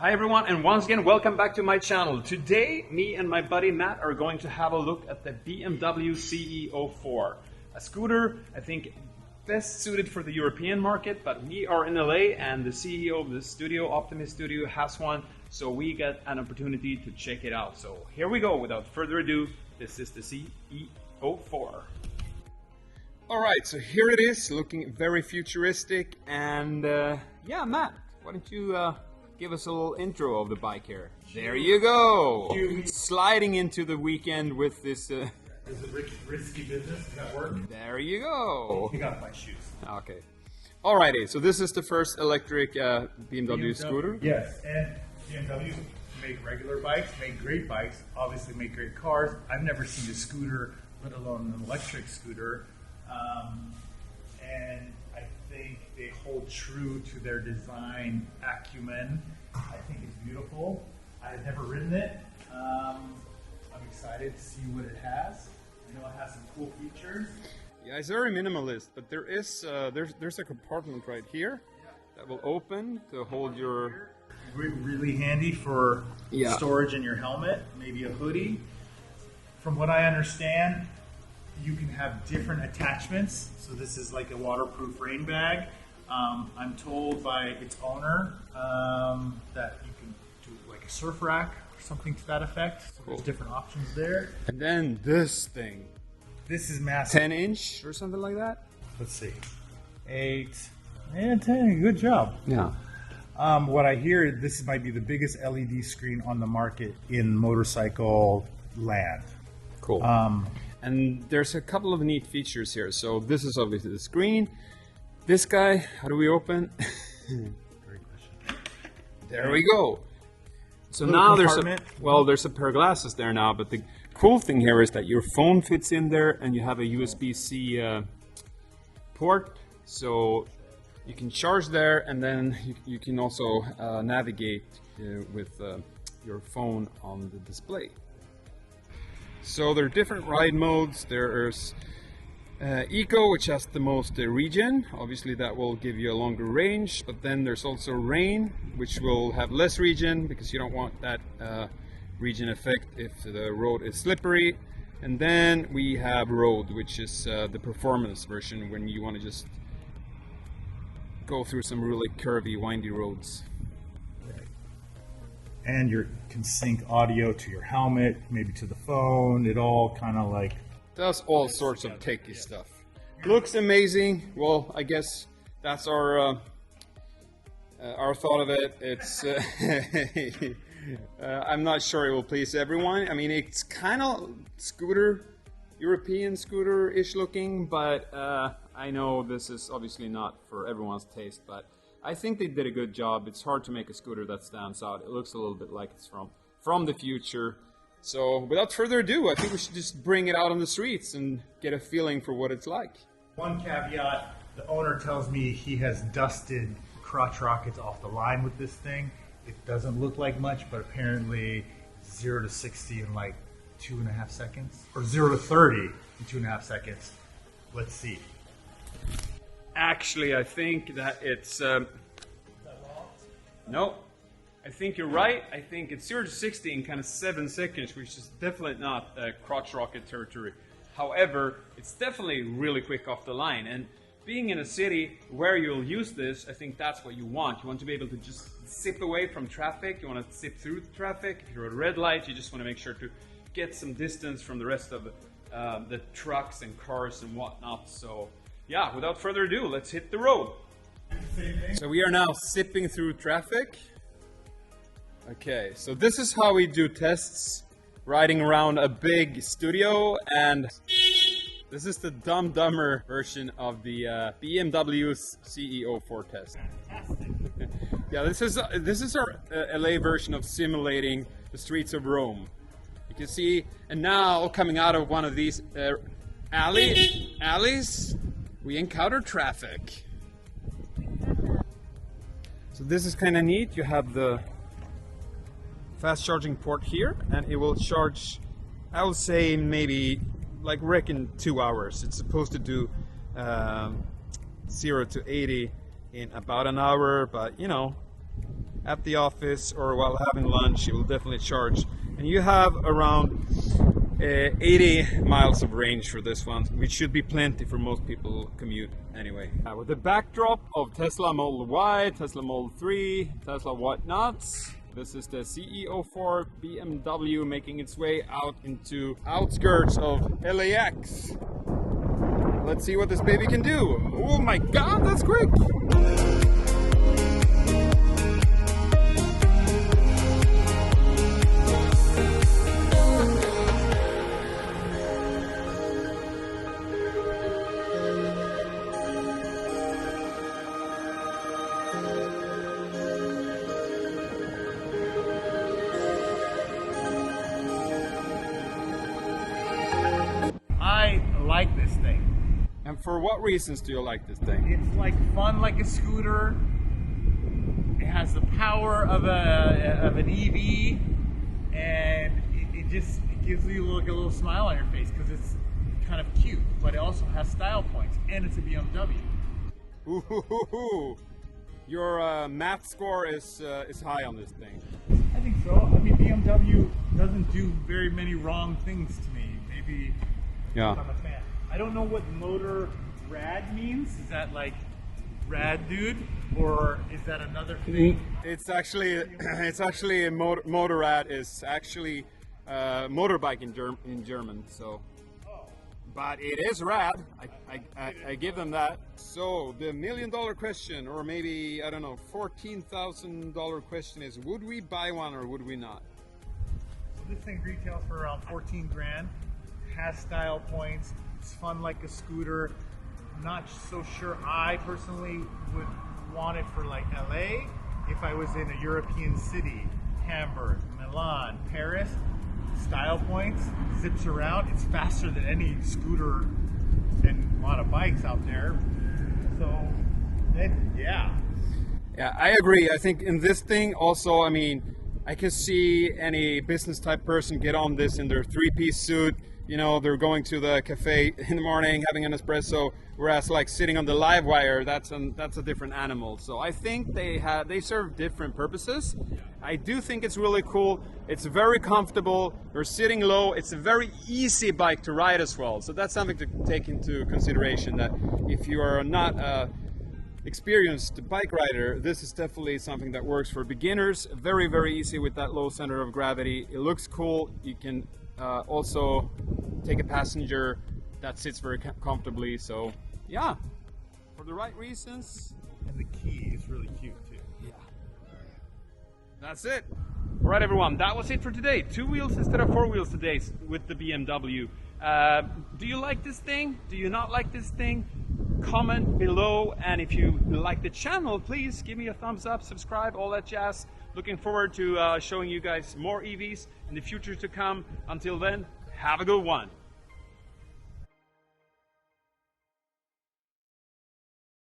Hi everyone, and once again welcome back to my channel. Today me and my buddy Matt are going to have a look at the BMW CE 04, a scooter I think best suited for the European market, but we are in LA and the CEO of the studio, Optimist Studio, has one, so we get an opportunity to check it out. So here we go, without further ado, this is the CE 04. Alright, so here it is, looking very futuristic, and yeah, Matt, why don't you give us a little intro of the bike here. There you go! Sliding into the weekend with this... Is it risky business? Does that work? There you go! You got my shoes. Okay. Alrighty, so this is the first electric BMW scooter? Yes, and BMW make regular bikes, make great bikes, obviously make great cars. I've never seen a scooter, let alone an electric scooter. And I think they hold true to their design acumen. I think it's beautiful. I've never ridden it. I'm excited to see what it has. I know it has some cool features. Yeah, it's very minimalist, but there is there's a compartment right here that will open to hold your... Really handy for storage in your helmet, maybe a hoodie. From what I understand, you can have different attachments. So this is like a waterproof rain bag. I'm told by its owner that you can do like a surf rack or something to that effect. So there's different options there. And then this thing. This is massive. 10-inch or something like that? Let's see. 8 and 10. Good job. Yeah. What I hear, this might be the biggest LED screen on the market in motorcycle land. Cool. And there's a couple of neat features here. So this is obviously the screen. This guy, how do we open? Great question. There we go. So now there's a pair of glasses there now, but the cool thing here is that your phone fits in there and you have a USB-C port. So you can charge there, and then you can also navigate with your phone on the display. So there are different ride modes. There's Eco, which has the most regen. Obviously that will give you a longer range, but then there's also Rain, which will have less regen because you don't want that regen effect if the road is slippery. And then we have Road, which is the performance version when you want to just go through some really curvy, windy roads. And you can sync audio to your helmet, maybe to the phone. It all kind of like does all sorts of techie stuff. Looks amazing. Well, I guess that's our thought of it. It's I'm not sure it will please everyone. I mean, it's kind of European scooter-ish looking, but I know this is obviously not for everyone's taste, but I think they did a good job. It's hard to make a scooter that stands out. It looks a little bit like it's from the future. So without further ado, I think we should just bring it out on the streets and get a feeling for what it's like. One caveat, the owner tells me he has dusted crotch rockets off the line with this thing. It doesn't look like much, but apparently 0 to 60 in like 2.5 seconds, or 0 to 30 in 2.5 seconds. Let's see. Actually, I think that it's... No, I think you're right. I think it's 0 to 60 in kind of 7 seconds, which is definitely not crotch rocket territory. However, it's definitely really quick off the line. And being in a city where you'll use this, I think that's what you want. You want to be able to just zip away from traffic. You want to zip through traffic. If you're at a red light, you just want to make sure to get some distance from the rest of the trucks and cars and whatnot. So yeah, without further ado, let's hit the road. So we are now zipping through traffic. Okay, so this is how we do tests, riding around a big studio, and this is the dumber version of the BMW CE 04 test. Yeah, this is our LA version of simulating the streets of Rome. You can see, and now coming out of one of these alleys, we encounter traffic. So this is kind of neat. You have the fast charging port here, and it will charge, I would say, maybe like reckon 2 hours. It's supposed to do 0 to 80 in about an hour, but you know, at the office or while having lunch, it will definitely charge. And you have around 80 miles of range for this one, which should be plenty for most people commute anyway. With the backdrop of Tesla Model Y, Tesla Model 3, Tesla whatnots. This is the CE04 BMW making its way out into outskirts of LAX. Let's see what this baby can do. Oh my god, that's quick! I like this thing. And for what reasons do you like this thing? It's like fun like a scooter. It has the power of an EV, and it gives you like a little smile on your face because it's kind of cute, but it also has style points, and it's a BMW. Ooh, your math score is high on this thing. I think so. I mean, BMW doesn't do very many wrong things to me. Maybe Yeah. I'm a fan. I don't know what motor rad means. Is that like rad dude, or is that another thing? It's actually a motorrad is actually motorbike in German. So, but it is rad. I give them that. So the $1 million question, or maybe I don't know, $14,000 question is: would we buy one or would we not? So this thing retails for around 14 grand. Has style points. It's fun like a scooter. Not so sure I personally would want it for like LA. If I was in a European city, Hamburg, Milan, Paris, style points, zips around. It's faster than any scooter and a lot of bikes out there. So, yeah. Yeah, I agree. I think in this thing also, I mean, I can see any business type person get on this in their three-piece suit. You know, they're going to the cafe in the morning, having an espresso, whereas like sitting on the live wire, that's a different animal. So I think they serve different purposes. I do think it's really cool. It's very comfortable. You're sitting low. It's a very easy bike to ride as well. So that's something to take into consideration, that if you are not experienced bike rider, this is definitely something that works for beginners. Very, very easy with that low center of gravity. It looks cool. You can also take a passenger that sits very comfortably. So yeah, for the right reasons. And the key is really cute too. Yeah, that's it. All right, everyone, that was it for today. 2 wheels instead of 4 wheels today with the BMW. Do you like this thing? Do you not like this thing? Comment below, and if you like the channel, please give me a thumbs up, subscribe, all that jazz. Looking forward to showing you guys more EVs in the future to come. Until then, have a good one.